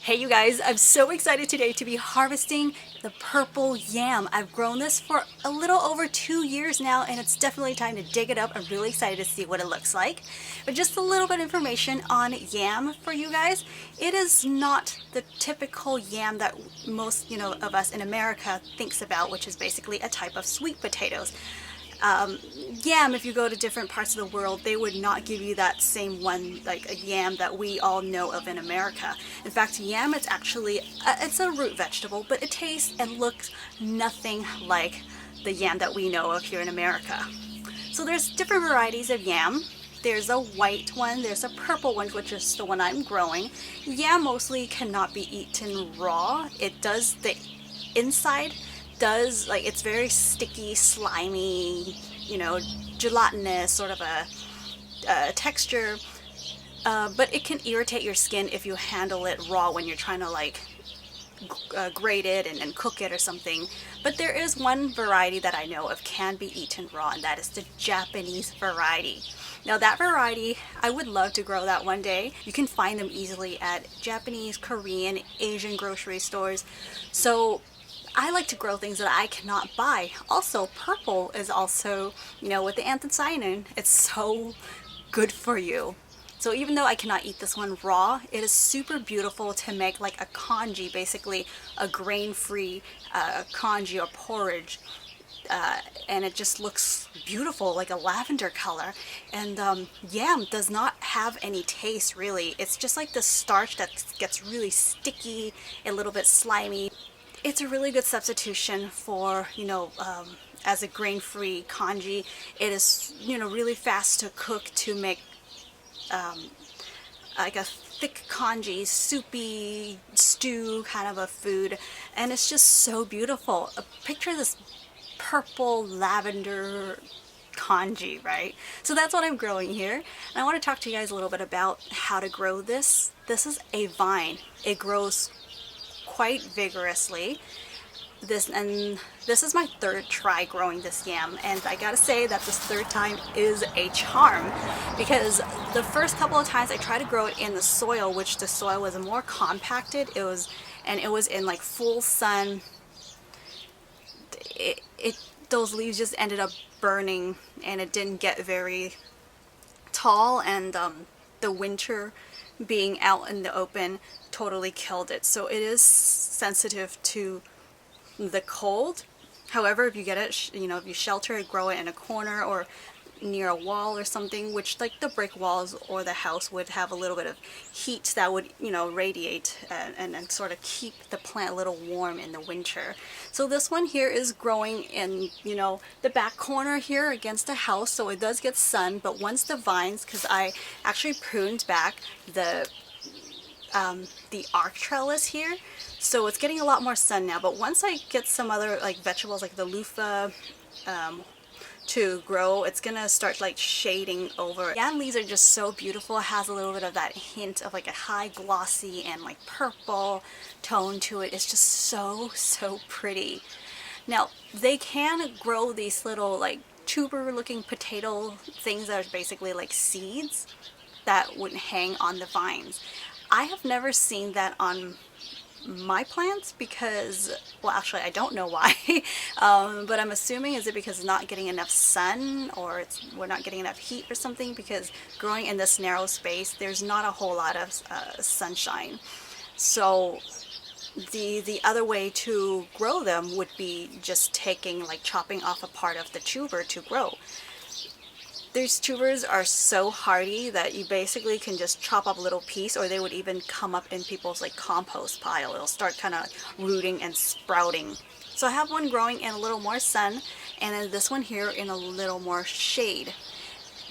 Hey you guys, I'm so excited today to be harvesting the purple yam. I've grown this for a little over 2 years now and it's definitely time to dig it up. I'm really excited to see what it looks like. But just a little bit of information on yam for you guys. It is not the typical yam that most of us in America thinks about, which is basically a type of sweet potatoes. Yam, if you go to different parts of the world, they would not give you that same one, like a yam that we all know of in America. In fact, yam, it's actually, it's a root vegetable, but it tastes and looks nothing like the yam that we know of here in America. So there's different varieties of yam. There's a white one, there's a purple one, which is the one I'm growing. Yam mostly cannot be eaten raw. It does, the inside does, like, it's very sticky, slimy, gelatinous sort of a texture, but it can irritate your skin if you handle it raw when you're trying to grate it and cook it or something. But there is one variety that I know of can be eaten raw, and that is the Japanese variety. Now that variety, I would love to grow that one day. You can find them easily at Japanese, Korean, Asian grocery stores. So I like to grow things that I cannot buy. Also, purple is also, with the anthocyanin, it's so good for you. So even though I cannot eat this one raw, it is super beautiful to make like a congee, basically a grain-free congee or porridge. And it just looks beautiful, like a lavender color. And yam does not have any taste really. It's just like the starch that gets really sticky, a little bit slimy. It's a really good substitution for, as a grain-free congee. It is, really fast to cook to make like a thick congee, soupy stew kind of a food. And it's just so beautiful. Picture this purple lavender congee, right? So that's what I'm growing here. And I want to talk to you guys a little bit about how to grow this. This is a vine. It grows quite vigorously. This is my third try growing this yam, and I gotta say that this third time is a charm, because the first couple of times I tried to grow it in the soil, which the soil was more compacted. It was in like full sun. Those leaves just ended up burning, and it didn't get very tall, and the winter being out in the open totally killed it. So it is sensitive to the cold. However, if you get it, if you shelter it, grow it in a corner or near a wall or something, which like the brick walls or the house would have a little bit of heat that would, radiate and sort of keep the plant a little warm in the winter. So this one here is growing in, the back corner here against the house, so it does get sun. But once the vines, because I actually pruned back the arc trellis here, so it's getting a lot more sun now. But once I get some other like vegetables like the loofah to grow, it's gonna start like shading over. Yam leaves are just so beautiful. It has a little bit of that hint of like a high glossy and like purple tone to it. It's just so pretty. Now they can grow these little like tuber looking potato things that are basically like seeds that would hang on the vines. I have never seen that on my plants because, well, actually I don't know why, but I'm assuming is it because it's not getting enough sun, or we're not getting enough heat or something, because growing in this narrow space there's not a whole lot of sunshine. So the other way to grow them would be just chopping off a part of the tuber to grow. These tubers are so hardy that you basically can just chop up a little piece, or they would even come up in people's like compost pile. It'll start kind of rooting and sprouting. So I have one growing in a little more sun, and then this one here in a little more shade.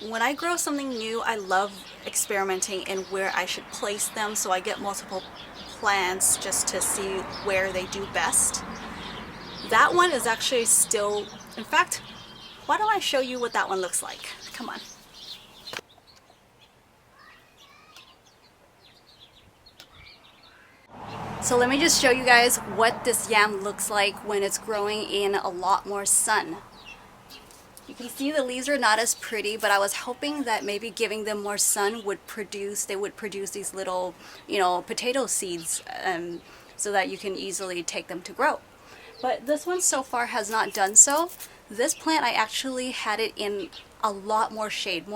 When I grow something new, I love experimenting in where I should place them, so I get multiple plants just to see where they do best. That one is actually still, in fact, why don't I show you what that one looks like? Come on. So let me just show you guys what this yam looks like when it's growing in a lot more sun. You You see the leaves are not as pretty, but I was hoping that maybe giving them more sun would produce, they would produce these little, you know, potato seeds, so that you can easily take them to grow. But this one so far has not done so. This plant, I actually had it in a lot more shade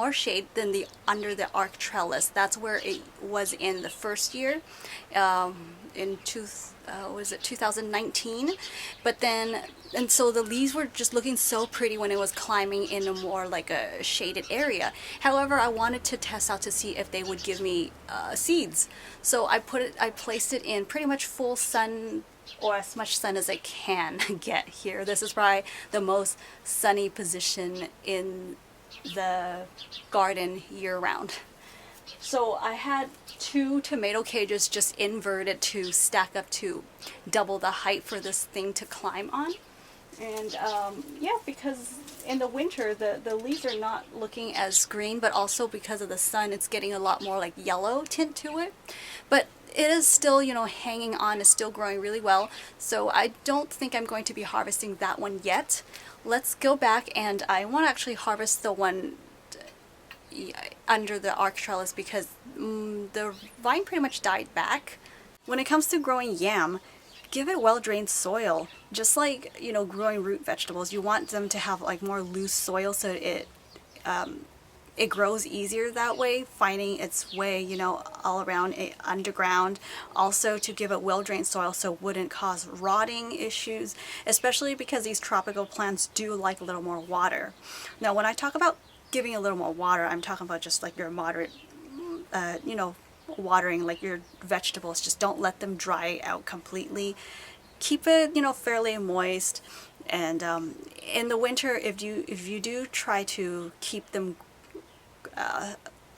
than the under the arc trellis. That's where it was in the first year, in 2019. But then, and so the leaves were just looking so pretty when it was climbing in a more like a shaded area. However, I wanted to test out to see if they would give me seeds. So I placed it in pretty much full sun, or as much sun as I can get here. This is probably the most sunny position in the garden year-round. So I had 2 tomato cages just inverted to stack up to double the height for this thing to climb on. And yeah, because in the winter the leaves are not looking as green, but also because of the sun it's getting a lot more like yellow tint to it. But it is still, you know, hanging on, is still growing really well. So I don't think I'm going to be harvesting that one yet. Let's go back, and I want to actually harvest the one under the arc trellis because the vine pretty much died back. When it comes to growing yam, give it well-drained soil. Just like, you know, growing root vegetables, you want them to have like more loose soil so it grows easier that way, finding its way, you know, all around underground. Also to give it well-drained soil so it wouldn't cause rotting issues, especially because these tropical plants do like a little more water. Now, when I talk about giving a little more water, I'm talking about just like your moderate, you know, watering like your vegetables. Just don't let them dry out completely. Keep it, you know, fairly moist. And in the winter, if you do try to keep them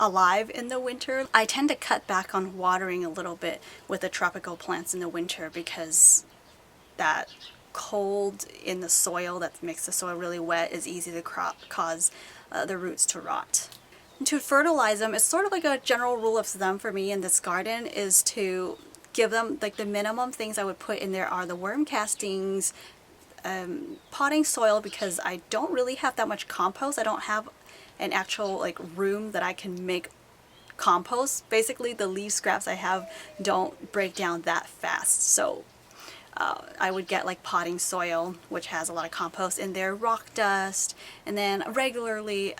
alive in the winter, I tend to cut back on watering a little bit with the tropical plants in the winter because that cold in the soil that makes the soil really wet is easy to cause the roots to rot. And to fertilize them, it's sort of like a general rule of thumb for me in this garden is to give them like the minimum things I would put in there are the worm castings, potting soil, because I don't really have that much compost. I don't have an actual like room that I can make compost. Basically the leaf scraps I have don't break down that fast, so I would get like potting soil, which has a lot of compost in there, rock dust, and then regularly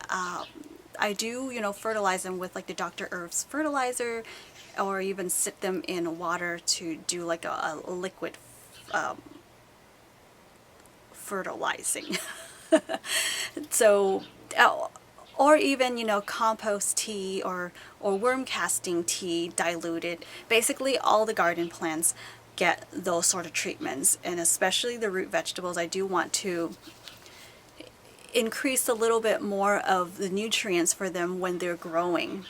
I do, you know, fertilize them with like the Dr. Earth's fertilizer, or even sit them in water to do like a liquid fertilizing. So or even, you know, compost tea or worm casting tea diluted. Basically all the garden plants get those sort of treatments, and especially the root vegetables. I do want to increase a little bit more of the nutrients for them when they're growing.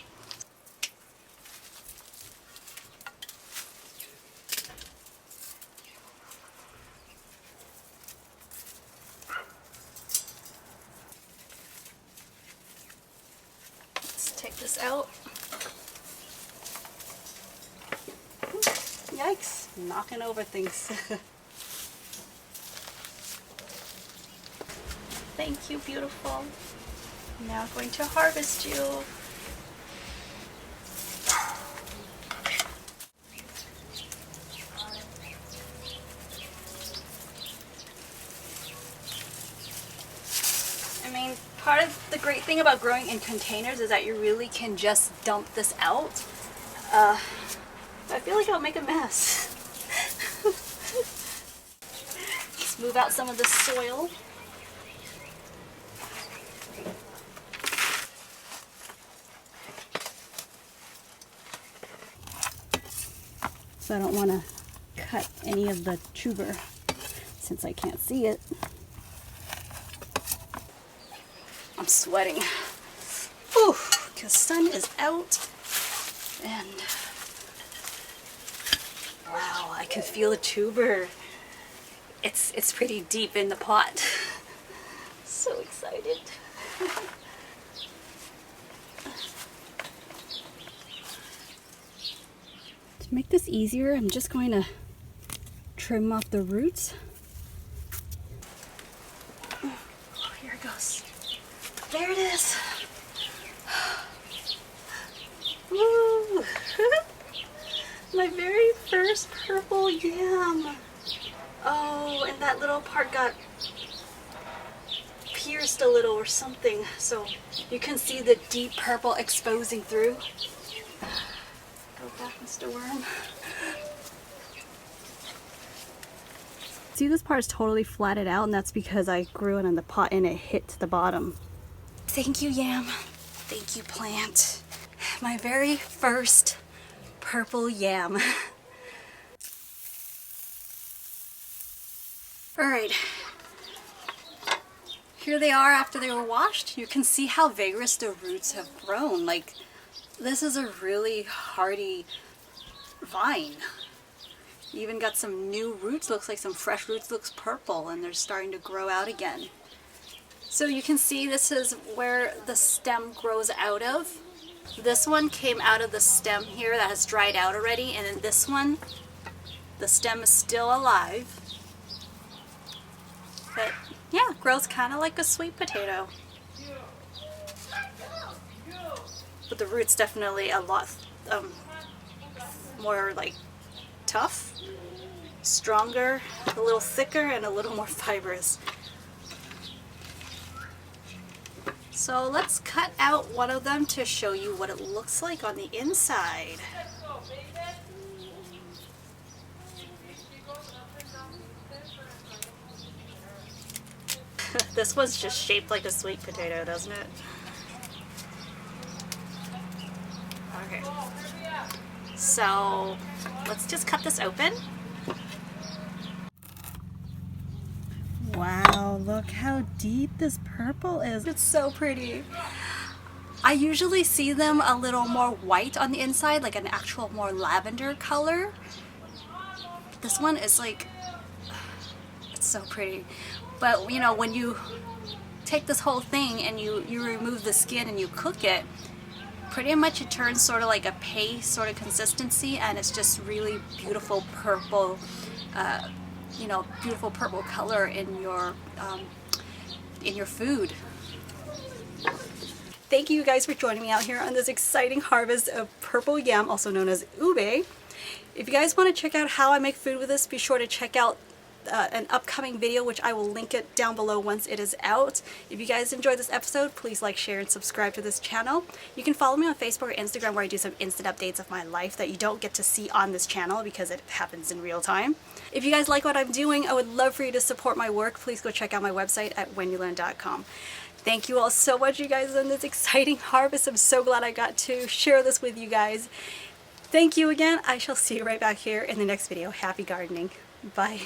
Take this out. Yikes, knocking over things. Thank you, beautiful. Now I'm going to harvest you. I mean, part of the great thing about growing in containers is that you really can just dump this out. I feel like I'll make a mess. Let's move out some of the soil. So I don't want to cut any of the tuber since I can't see it. I'm sweating. Whew, because sun is out, and wow, I can feel the tuber. It's pretty deep in the pot. So excited. To make this easier, I'm just going to trim off the roots. Oh, here it goes. There it is. Woo! My very first purple yam. Oh, and that little part got pierced a little or something, so you can see the deep purple exposing through. Go back, Mr. Worm. See, this part is totally flatted out, and that's because I grew it in the pot and it hit the bottom. Thank you, yam. Thank you, plant. My very first purple yam. Alright, here they are after they were washed. You can see how vigorous the roots have grown. Like, this is a really hardy vine. Even got some new roots, looks like some fresh roots, looks purple, and they're starting to grow out again. So you can see this is where the stem grows out of. This one came out of the stem here that has dried out already, and then this one, the stem is still alive. But yeah, grows kind of like a sweet potato. But the root's definitely a lot more like tough, stronger, a little thicker, and a little more fibrous. So let's cut out one of them to show you what it looks like on the inside. This one's just shaped like a sweet potato, doesn't it? Okay. So let's just cut this open. Wow, look how deep this purple is. It's so pretty. I usually see them a little more white on the inside, like an actual more lavender color. This one is like, it's so pretty. But you know, when you take this whole thing and you remove the skin and you cook it, pretty much it turns sort of like a paste sort of consistency, and it's just really beautiful purple, you know, beautiful purple color in your food. Thank you guys for joining me out here on this exciting harvest of purple yam, also known as ube. If you guys want to check out how I make food with this, be sure to check out an upcoming video, which I will link it down below once it is out. If you guys enjoyed this episode, please like, share, and subscribe to this channel. You can follow me on Facebook or Instagram, where I do some instant updates of my life that you don't get to see on this channel because it happens in real time. If you guys like what I'm doing, I would love for you to support my work. Please go check out my website at wendyland.com. Thank you all so much, you guys, on this exciting harvest. I'm so glad I got to share this with you guys. Thank you again. I shall see you right back here in the next video. Happy gardening. Bye.